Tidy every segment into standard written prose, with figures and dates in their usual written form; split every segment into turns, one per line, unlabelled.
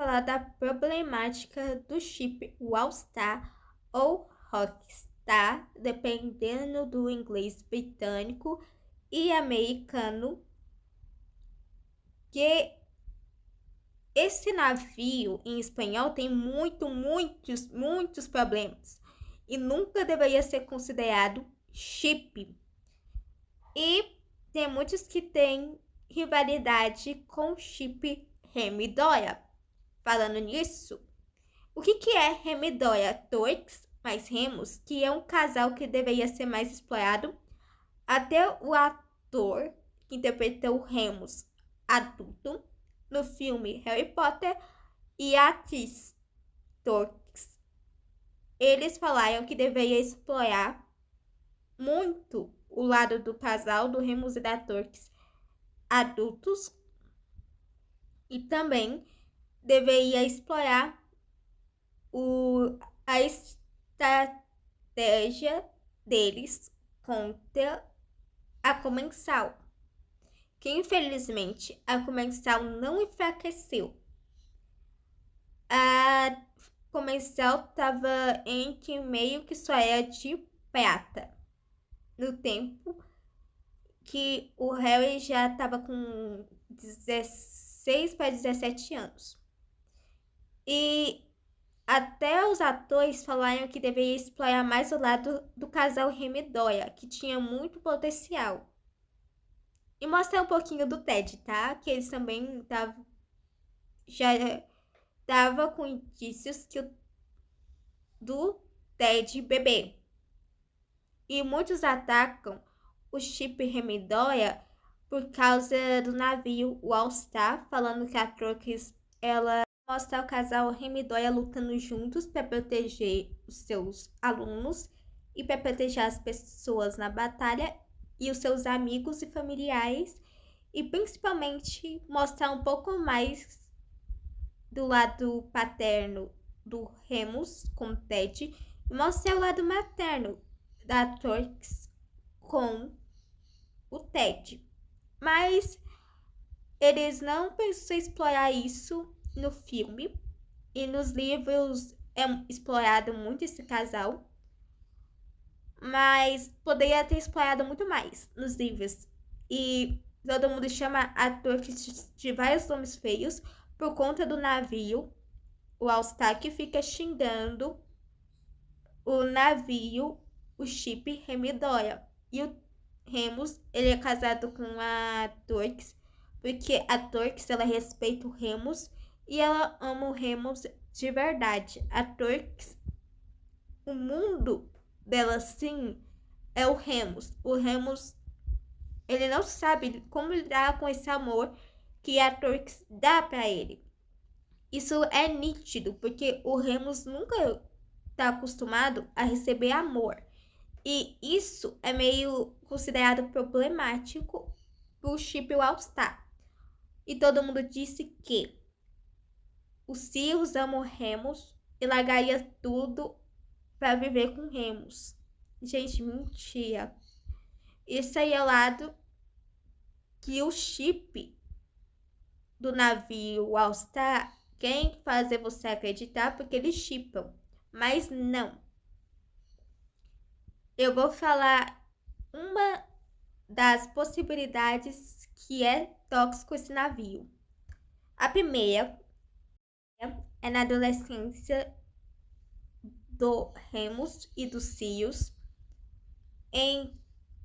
falar da problemática do chip All-Star ou Rockstar, dependendo do inglês britânico e americano, que esse navio em espanhol tem muitos problemas e nunca deveria ser considerado chip. E tem muitos que têm rivalidade com o chip Remy Dória. Falando nisso, o que é Remy Dória? Turks mais Remus, que é um casal que deveria ser mais explorado. Até o ator que interpretou o Remus adulto no filme Harry Potter e a atriz Turks, eles falaram que deveria explorar muito o lado do casal do Remus e da Turks adultos e também deveria explorar a estratégia deles contra a Comensal, que infelizmente a Comensal não enfraqueceu. A Comensal estava entre meio que só era de prata, no tempo que o Harry já estava com 16 para 17 anos. E até os atores falaram que deveria explorar mais o lado do casal Remy Dória, que tinha muito potencial. E mostrar um pouquinho do Ted, tá? Que eles também já tava com indícios do Ted bebê. E muitos atacam o chip Remy Dória por causa do navio All-Star, falando que a Turks ela mostra o casal Remy Dória lutando juntos para proteger os seus alunos e para proteger as pessoas na batalha e os seus amigos e familiares, e principalmente mostrar um pouco mais do lado paterno do Remus com Ted e mostrar o lado materno da Turks com o Ted. Mas eles não pensam em explorar isso no filme, e nos livros é explorado muito esse casal, mas poderia ter explorado muito mais nos livros. E todo mundo chama a Turks de vários nomes feios por conta do navio, o All-Star, que fica xingando o navio, o chip Remy Dória. E o Remus, ele é casado com a Turks, porque a Turks, ela respeita o Remus e ela ama o Remus de verdade. A Turks, o mundo dela, sim, é o Remus. O Remus, ele não sabe como lidar com esse amor que a Turks dá para ele. Isso é nítido, porque o Remus nunca está acostumado a receber amor. E isso é meio considerado problemático pro chip All-Star. E todo mundo disse que o Sirius ama o Remus e largaria tudo para viver com Remus. Gente, mentira. Esse aí é o lado que o chip do navio All-Star quer fazer você acreditar, porque eles chipam. Mas não. Eu vou falar uma das possibilidades que é tóxico esse navio. A primeira é na adolescência do Remus e do Sirius. Em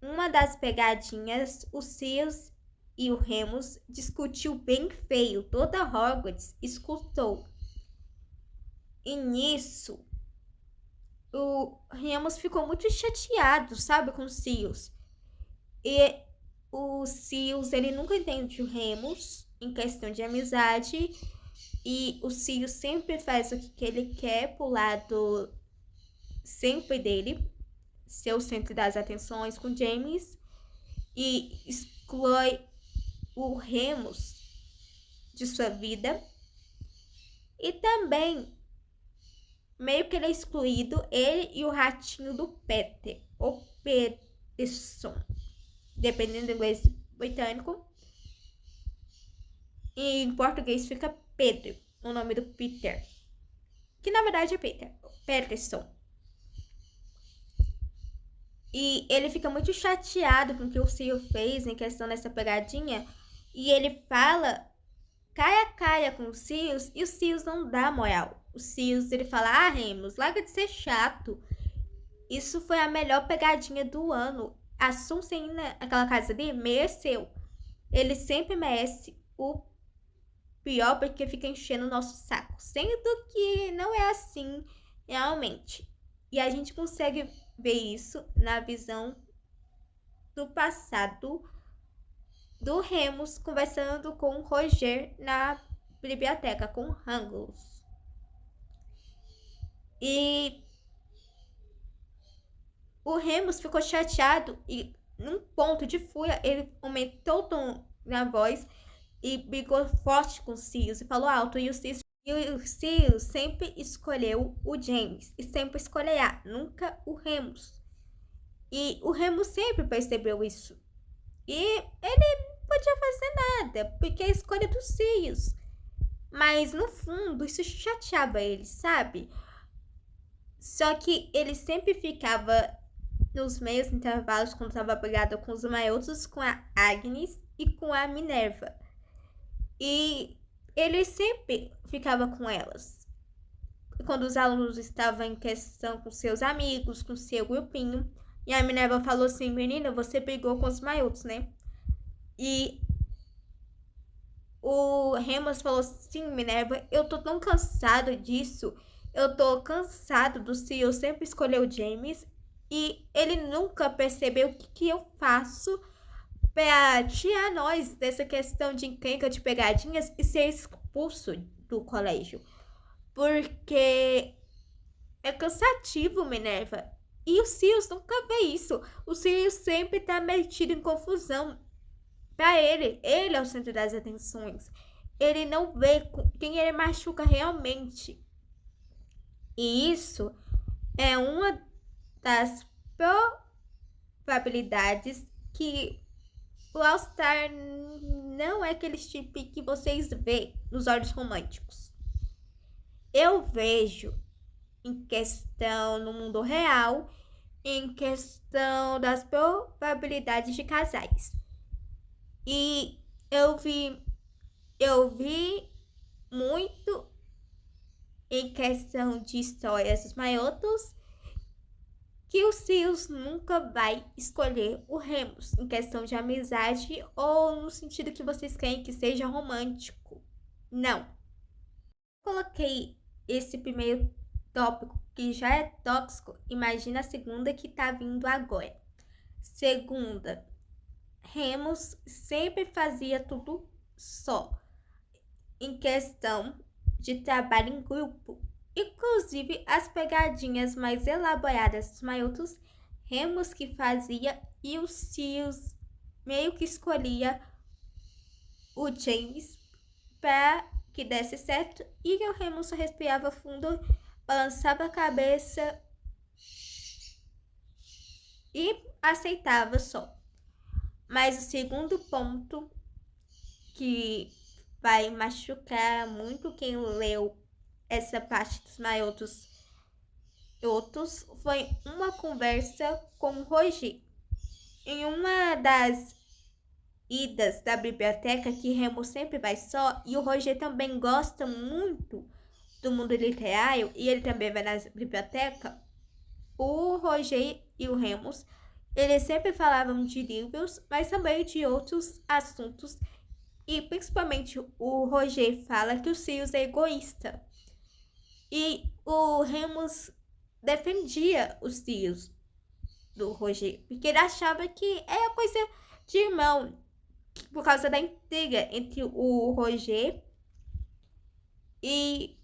uma das pegadinhas, o Sirius e o Remus discutiu bem feio. Toda Hogwarts escutou. E nisso, o Remus ficou muito chateado, sabe, com o Sirius. E o Sirius, ele nunca entende o Remus em questão de amizade. E o Sirius sempre faz o que ele quer pro lado sempre dele, ser o centro das atenções com James, e exclui o Remus de sua vida. E também meio que ele é excluído, ele e o ratinho do Peter, o Peterson, dependendo do inglês britânico. E em português fica Pedro. o nome do Peter. Que na verdade é Peterson. E ele fica muito chateado com o que o Sirius fez em questão dessa pegadinha. E ele fala cara com o Sirius e o Sirius não dá moral. O Sirius, ele fala, Remus, larga de ser chato. Isso foi a melhor pegadinha do ano. A Sonserina, aquela casa ali, mereceu. Ele sempre merece o pior porque fica enchendo o nosso saco. Sendo que não é assim realmente. E a gente consegue ver isso na visão do passado do Remus conversando com o Roger na biblioteca com Ruggles. E o Remus ficou chateado e num ponto de fúria ele aumentou o tom na voz e brigou forte com o Sirius e falou alto. E o Sirius sempre escolheu o James e sempre escolherá, nunca o Remus. E o Remus sempre percebeu isso. E ele não podia fazer nada, porque é a escolha do Sirius. Mas no fundo isso chateava ele, sabe? Só que ele sempre ficava nos meios intervalos quando estava brigado com os maiotos, com a Agnes e com a Minerva. E ele sempre ficava com elas. Quando os alunos estavam em questão com seus amigos, com seu grupinho. E a Minerva falou assim, menina, você brigou com os maiotos, né? E o Remus falou assim, Minerva, eu tô tão cansado disso. Eu tô cansado do Sirius sempre escolher o James. E ele nunca percebeu o que eu faço pra tirar nós dessa questão de encrenca de pegadinhas e ser expulso do colégio. Porque é cansativo, Minerva. E o Sirius nunca vê isso. O Sirius sempre tá metido em confusão. Pra ele é o centro das atenções. Ele não vê quem ele machuca realmente. E isso é uma das probabilidades que o All-Star não é aquele tipo que vocês vê nos olhos românticos. Eu vejo em questão no mundo real, em questão das probabilidades de casais. E eu vi muito em questão de histórias dos maiotos que o Sirius nunca vai escolher o Remus em questão de amizade ou no sentido que vocês querem que seja romântico. Não. Coloquei esse primeiro tópico que já é tóxico, imagina a segunda que tá vindo agora. Segunda, Remus sempre fazia tudo só, em questão de trabalho em grupo. Inclusive, as pegadinhas mais elaboradas dos maiotos, Remus que fazia e o Sirius meio que escolhia o James para que desse certo e o Remus só respirava fundo, balançava a cabeça e aceitava só. Mas o segundo ponto que vai machucar muito quem leu essa parte dos maiotos foi uma conversa com o Roger. Em uma das idas da biblioteca, que Remus sempre vai só, e o Roger também gosta muito do mundo literário, e ele também vai na biblioteca, o Roger e o Remus, eles sempre falavam de livros, mas também de outros assuntos, e principalmente o Roger fala que o Sirius é egoísta. E o Remus defendia os Sirius do Roger, porque ele achava que era coisa de irmão, por causa da intriga entre o Roger e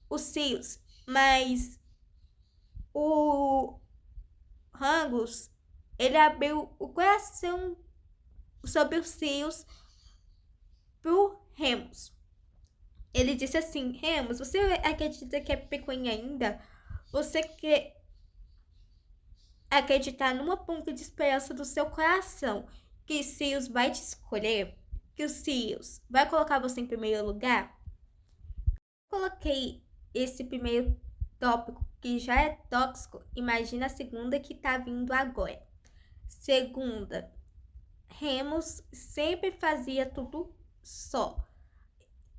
os Sirius. Mas o Ruggles, ele abriu o coração sobre os Sirius pro Remus. Ele disse assim, Remus, você acredita que é picuinha ainda? Você quer acreditar numa ponta de esperança do seu coração que Sirius vai te escolher? Que o Sirius vai colocar você em primeiro lugar? coloquei esse primeiro tópico que já é tóxico, imagina a segunda que tá vindo agora. Segunda, Remus sempre fazia tudo só,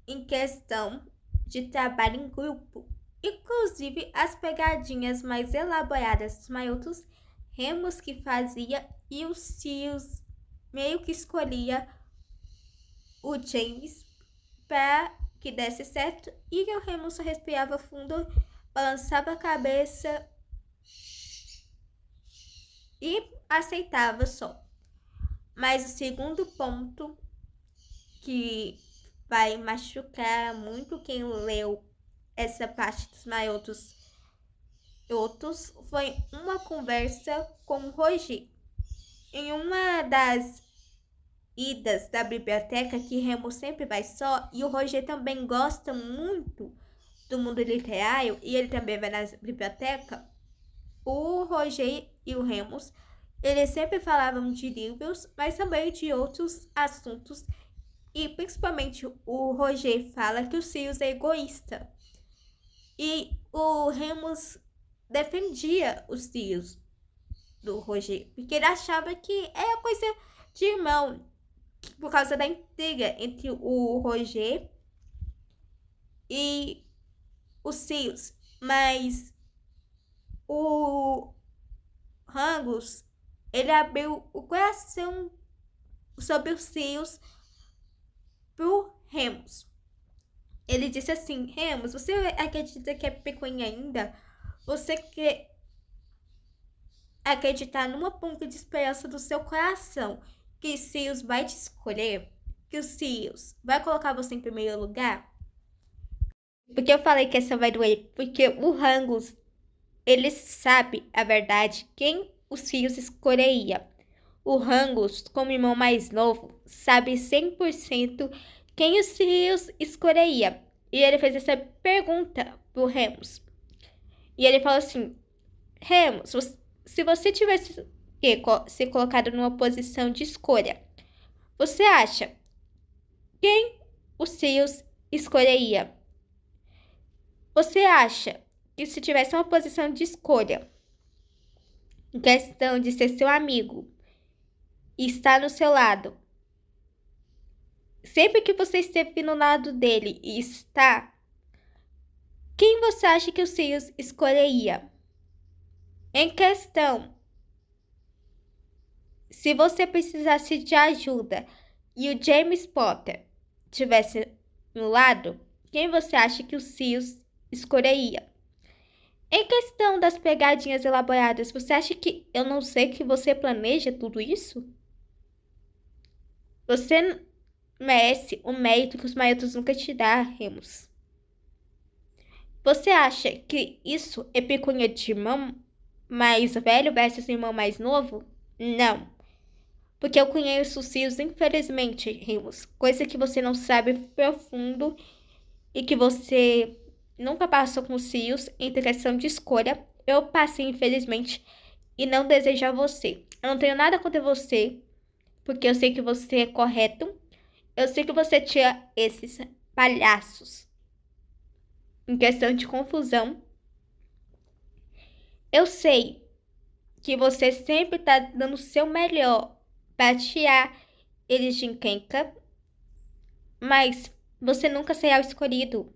em questão de trabalho em grupo. Inclusive, as pegadinhas mais elaboradas dos maiotos, Remus que fazia e o Sirius meio que escolhia o James para que desse certo, e o Remus só respirava fundo, balançava a cabeça e aceitava só. Mas o segundo ponto que vai machucar muito quem leu essa parte dos maiotos foi uma conversa com o Roger. Em uma das idas da biblioteca, que Remus sempre vai só, e o Roger também gosta muito do mundo literário, e ele também vai na biblioteca, o Roger e o Remus, eles sempre falavam de livros, mas também de outros assuntos, e principalmente o Roger fala que o Sirius é egoísta. E o Remus defendia os Sirius do Roger, porque ele achava que era coisa de irmão, por causa da intriga entre o Roger e os Sirius. Mas o Angus, ele abriu o coração sobre os Sirius pro Remus. Ele disse assim: Remus, você acredita que é pequeno ainda? Você quer acreditar numa ponta de esperança do seu coração que Sirius vai te escolher? Que o Sirius vai colocar você em primeiro lugar? Porque eu falei que essa vai doer? Porque o Angus, ele sabe a verdade, quem o Sirius escolheria. O Angus, como irmão mais novo, sabe 100% quem o Sirius escolheria. E ele fez essa pergunta pro Remus. E ele falou assim: Remus, se você tivesse se colocado numa posição de escolha, você acha quem o Sirius escolheria? Você acha que se tivesse uma posição de escolha, em questão de ser seu amigo e estar no seu lado, sempre que você esteve no lado dele e está, quem você acha que o Sirius escolheria? Em questão, se você precisasse de ajuda e o James Potter tivesse no lado, quem você acha que o Sirius escolheria? Em questão das pegadinhas elaboradas, você acha que eu não sei que você planeja tudo isso? Você merece o mérito que os maiotos nunca te dão, Remus. Você acha que isso é pecunha de irmão mais velho versus irmão mais novo? Não. Porque eu conheço os Sirius, infelizmente, Remus. Coisa que você não sabe profundo e que você nunca passou com os Sirius em questão de escolha. Eu passei, infelizmente, e não desejo a você. Eu não tenho nada contra você, porque eu sei que você é correto. Eu sei que você tira esses palhaços em questão de confusão. Eu sei que você sempre tá dando o seu melhor para tirar eles de encrenca, mas você nunca será o escolhido.